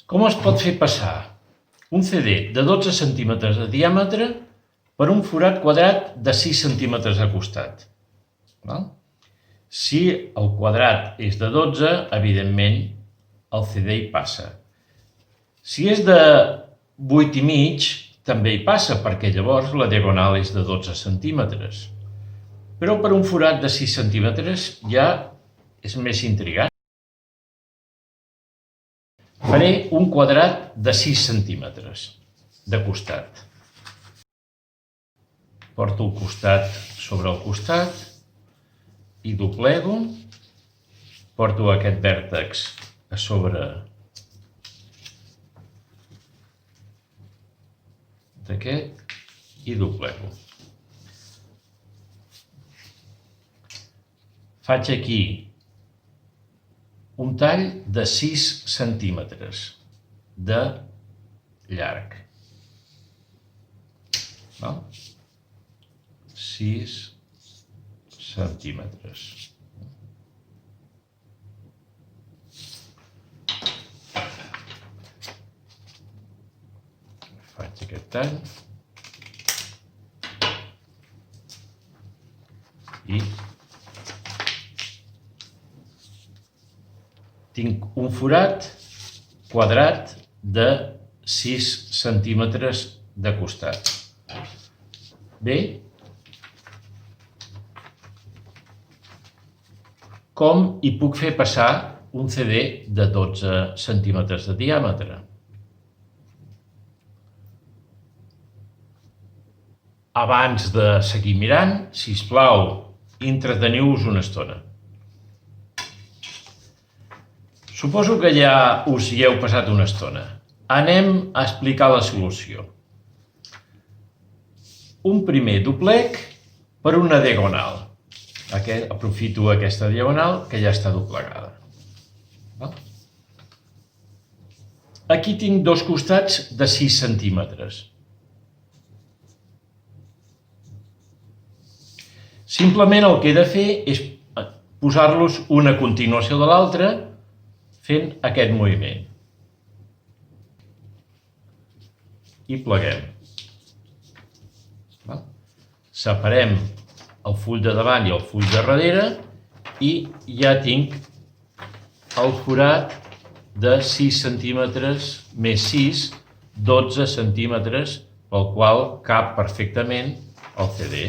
Com es pot fer passar un CD de 12 centímetres de diàmetre per un forat quadrat de 6 centímetres de costat? Si el quadrat és de 12, evidentment el CD hi passa. Si és de 8 i mig, també hi passa, perquè llavors la diagonal és de 12 centímetres. Però per un forat de 6 centímetres ja és més intrigant. Faré un quadrat de 6 centímetres de costat. Porto el costat sobre el costat i doblego. Porto aquest vèrtex a sobre d'aquest i doblego. Faig aquí un tall de 6 centímetres de llarg. 6 centímetres. Faig aquest tall i tinc un forat quadrat de 6 centímetres de costat. Bé, com hi puc fer passar un CD de 12 centímetres de diàmetre? Abans de seguir mirant, sisplau, entreteniu-vos una estona. Suposo que ja us hi heu passat una estona. Anem a explicar la solució. Un primer doblec per una diagonal. Aprofito aquesta diagonal que ja està doblegada. Aquí tinc dos costats de 6 centímetres. Simplement el que he de fer és posar-los una a continuació de l'altra fent aquest moviment. I pleguem. Separem el full de davant i el full de darrere i ja tinc el forat de 6 centímetres més 6, 12 centímetres, pel qual cap perfectament el CD.